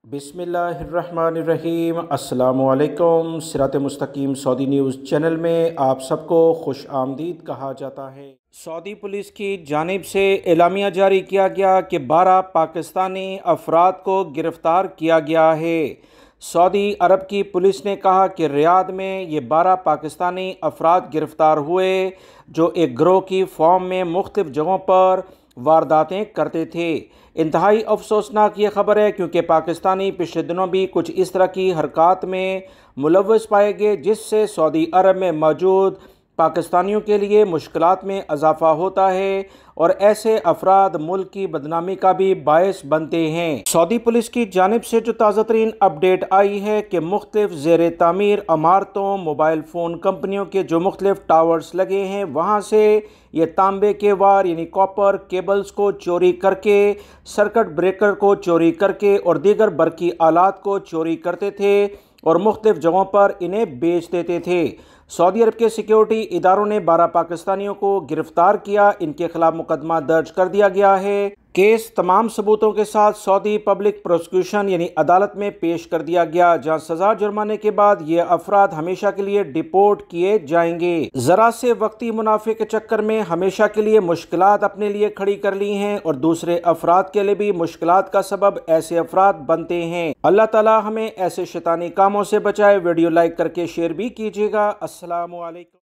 बिस्मिल्लाहिर्रहमानिर्रहीम। अस्सलामुअलैकुम। सिरात मुस्तकीम सऊदी न्यूज़ चैनल में आप सबको खुश आमदीद कहा जाता है। सऊदी पुलिस की जानिब से एलामिया जारी किया गया कि 12 पाकिस्तानी अफराद को गिरफ़्तार किया गया है। सऊदी अरब की पुलिस ने कहा कि रियाद में ये 12 पाकिस्तानी अफराद गिरफ़्तार हुए जो एक गिरोह की फॉर्म में मुख्तलिफ़ जगहों पर वारदातें करते थे। इंतहाई अफसोसनाक ये ख़बर है क्योंकि पाकिस्तानी पिछले दिनों भी कुछ इस तरह की हरकत में मुलव्वस पाए गए जिससे सऊदी अरब में मौजूद पाकिस्तानियों के लिए मुश्किलात में इजाफा होता है और ऐसे अफराद मुल्क की बदनामी का भी बायस बनते हैं। सऊदी पुलिस की जानिब से जो ताज़ा तरीन अपडेट आई है कि मुख्तलिफ ज़ेर तामीर इमारतों, मोबाइल फ़ोन कंपनियों के जो मुख्तलिफ टावर्स लगे हैं वहाँ से ये तांबे के वार यानी कॉपर केबल्स को चोरी करके, सर्किट ब्रेकर को चोरी करके और दीगर बरकी आलात को चोरी करते थे और मुख्तलिफ जगहों पर इन्हें बेच देते थे। सऊदी अरब के सिक्योरिटी इदारों ने 12 पाकिस्तानियों को गिरफ्तार किया। इनके खिलाफ मुकदमा दर्ज कर दिया गया है। केस तमाम सबूतों के साथ सऊदी पब्लिक प्रोसिक्यूशन यानी अदालत में पेश कर दिया गया जहां सजा जुर्माने के बाद ये अफराद हमेशा के लिए डिपोर्ट किए जाएंगे। जरा से वक्ती मुनाफे के चक्कर में हमेशा के लिए मुश्किलात अपने लिए खड़ी कर ली हैं और दूसरे अफराद के लिए भी मुश्किलात का सबब ऐसे अफराद बनते हैं। अल्लाह ताला हमें ऐसे शैतानी कामों से बचाए। वीडियो लाइक करके शेयर भी कीजिएगा। अस्सलामु अलैकुम।